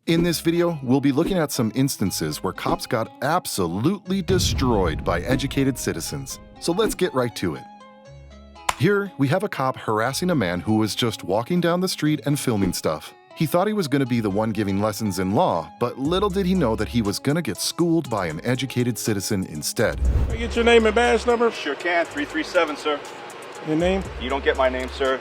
In this video, we'll be looking at some instances where cops got absolutely destroyed by educated citizens. So let's get right to it. Here, we have a cop harassing a man who was just walking down the street and filming stuff. He thought he was going to be the one giving lessons in law, but little did he know that he was going to get schooled by an educated citizen instead. Can I get your name and badge number? Sure can. 337, sir. Your name? You don't get my name, sir.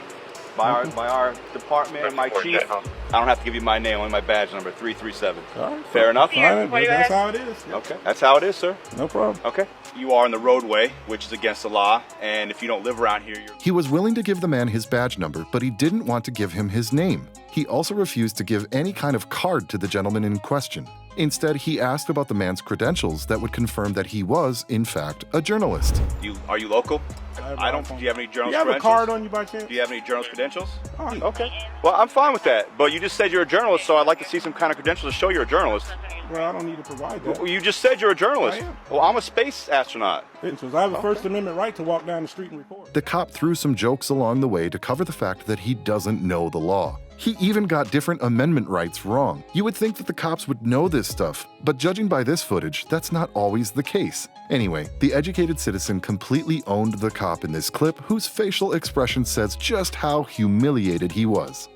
By our department, my chief. I don't have to give you my name, only my badge number, 337. All right. Fair enough? That's how it is. Okay. That's how it is, sir. No problem. Okay. You are in the roadway, which is against the law, and if you don't live around here, you're... He was willing to give the man his badge number, but he didn't want to give him his name. He also refused to give any kind of card to the gentleman in question. Instead, he asked about the man's credentials that would confirm that he was, in fact, a journalist. Are you local? I don't. Do you have any journalist credentials? Do you have a card on you by chance? Do you have any journalist credentials? Oh, okay. Well, I'm fine with that. But you just said you're a journalist, so I'd like to see some kind of credentials to show you're a journalist. Well, I don't need to provide that. Well, you just said you're a journalist. I am. Well, I'm a space astronaut. I have a First Amendment right to walk down the street and record. The cop threw some jokes along the way to cover the fact that he doesn't know the law. He even got different amendment rights wrong. You would think that the cops would know this stuff, but judging by this footage, that's not always the case. Anyway, the educated citizen completely owned the cop in this clip, whose facial expression says just how humiliated he was.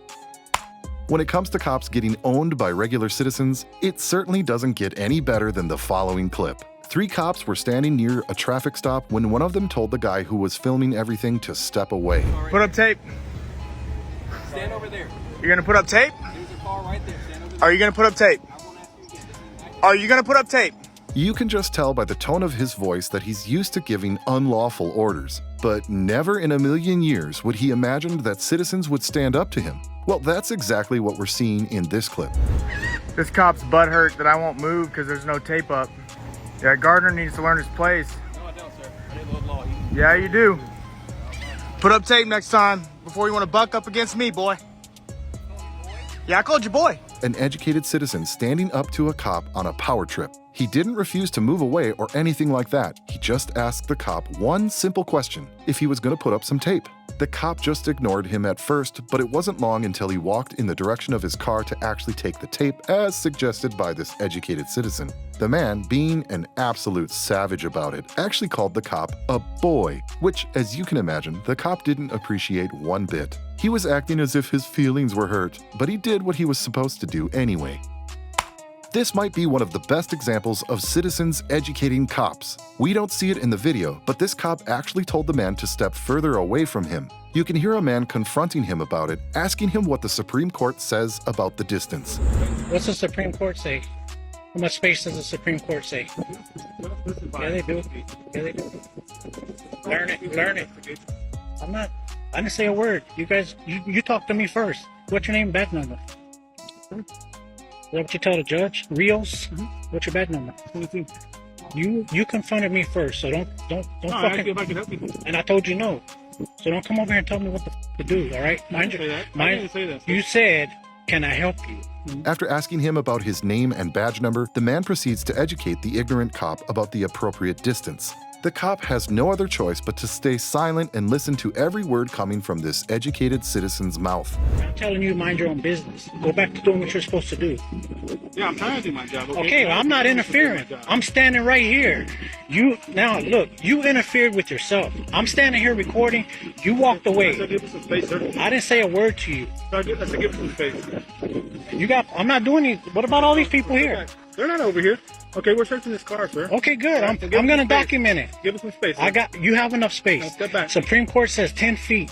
When it comes to cops getting owned by regular citizens, it certainly doesn't get any better than the following clip. 3 cops were standing near a traffic stop when one of them told the guy who was filming everything to step away. Put up tape. Stand over there. You're gonna put up tape? There's a car right there. Stand over there. Are you gonna put up tape? I won't ask you again. This is Are you gonna put up tape? You can just tell by the tone of his voice that he's used to giving unlawful orders. But never in a million years would he imagine that citizens would stand up to him. Well, that's exactly what we're seeing in this clip. This cop's butthurt that I won't move because there's no tape up. Yeah, Gardner needs to learn his place. No, I don't, sir. I didn't know the law. Yeah, you do. Put up tape next time before you want to buck up against me, boy. Yeah, I called you boy. An educated citizen standing up to a cop on a power trip. He didn't refuse to move away or anything like that. He just asked the cop one simple question: if he was going to put up some tape. The cop just ignored him at first, but it wasn't long until he walked in the direction of his car to actually take the tape as suggested by this educated citizen. The man, being an absolute savage about it, actually called the cop a boy, which, as you can imagine, the cop didn't appreciate one bit. He was acting as if his feelings were hurt, but he did what he was supposed to do anyway. This might be one of the best examples of citizens educating cops. We don't see it in the video, but this cop actually told the man to step further away from him. You can hear a man confronting him about it, asking him what the Supreme Court says about the distance. What's the Supreme Court say? How much space does the Supreme Court say? Yeah, they do. Yeah, they do. Learn it. Learn it. I didn't say a word. You guys, you talk to me first. What's your name, badge number? Is that what you tell the judge? Rios? What's your badge number? 22. You confronted me first, so don't fucking. If I can help you. And I told you no. So don't come over here and tell me what to do. All right? I didn't say that. You said, "Can I help you?" After asking him about his name and badge number, the man proceeds to educate the ignorant cop about the appropriate distance. The cop has no other choice but to stay silent and listen to every word coming from this educated citizen's mouth. I'm telling you, mind your own business. Go back to doing what you're supposed to do. Yeah, I'm trying to do my job. Okay, well, I'm not interfering. I'm standing right here. Now look, you interfered with yourself. I'm standing here recording. You walked away. Give us some space, sir. I didn't say a word to you. I said give us some space. I'm not doing it. What about all these people here? They're not over here. Okay, we're searching this car, sir. Okay, good. I'm going to document it. Give us some space, sir. You have enough space. Now step back. Supreme Court says 10 feet.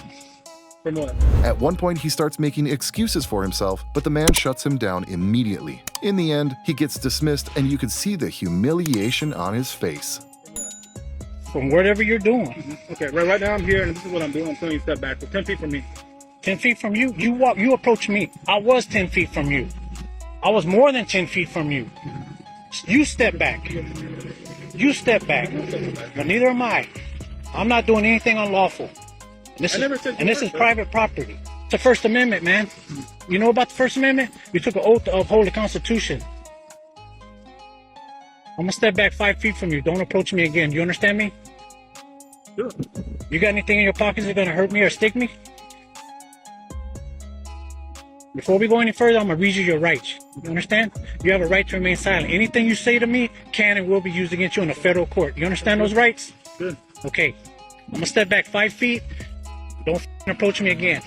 From what? At one point, he starts making excuses for himself, but the man shuts him down immediately. In the end, he gets dismissed, and you can see the humiliation on his face. From whatever you're doing. Okay, right now I'm here, and this is what I'm doing. I'm telling you step back. So 10 feet from me. 10 feet from you? You approach me. I was 10 feet from you. I was more than 10 feet from you. You step back. You step back. But neither am I. I'm not doing anything unlawful. This is private property. It's the First Amendment, man. You know about the First Amendment? You took an oath to uphold the Constitution. I'm gonna step back 5 feet from you. Don't approach me again. You understand me? Sure. You got anything in your pockets that's gonna hurt me or stick me? Before we go any further, I'm gonna read you your rights. You understand? You have a right to remain silent. Anything you say to me can and will be used against you in a federal court. You understand those rights? Good. Okay. I'm gonna step back 5 feet. Don't approach me again.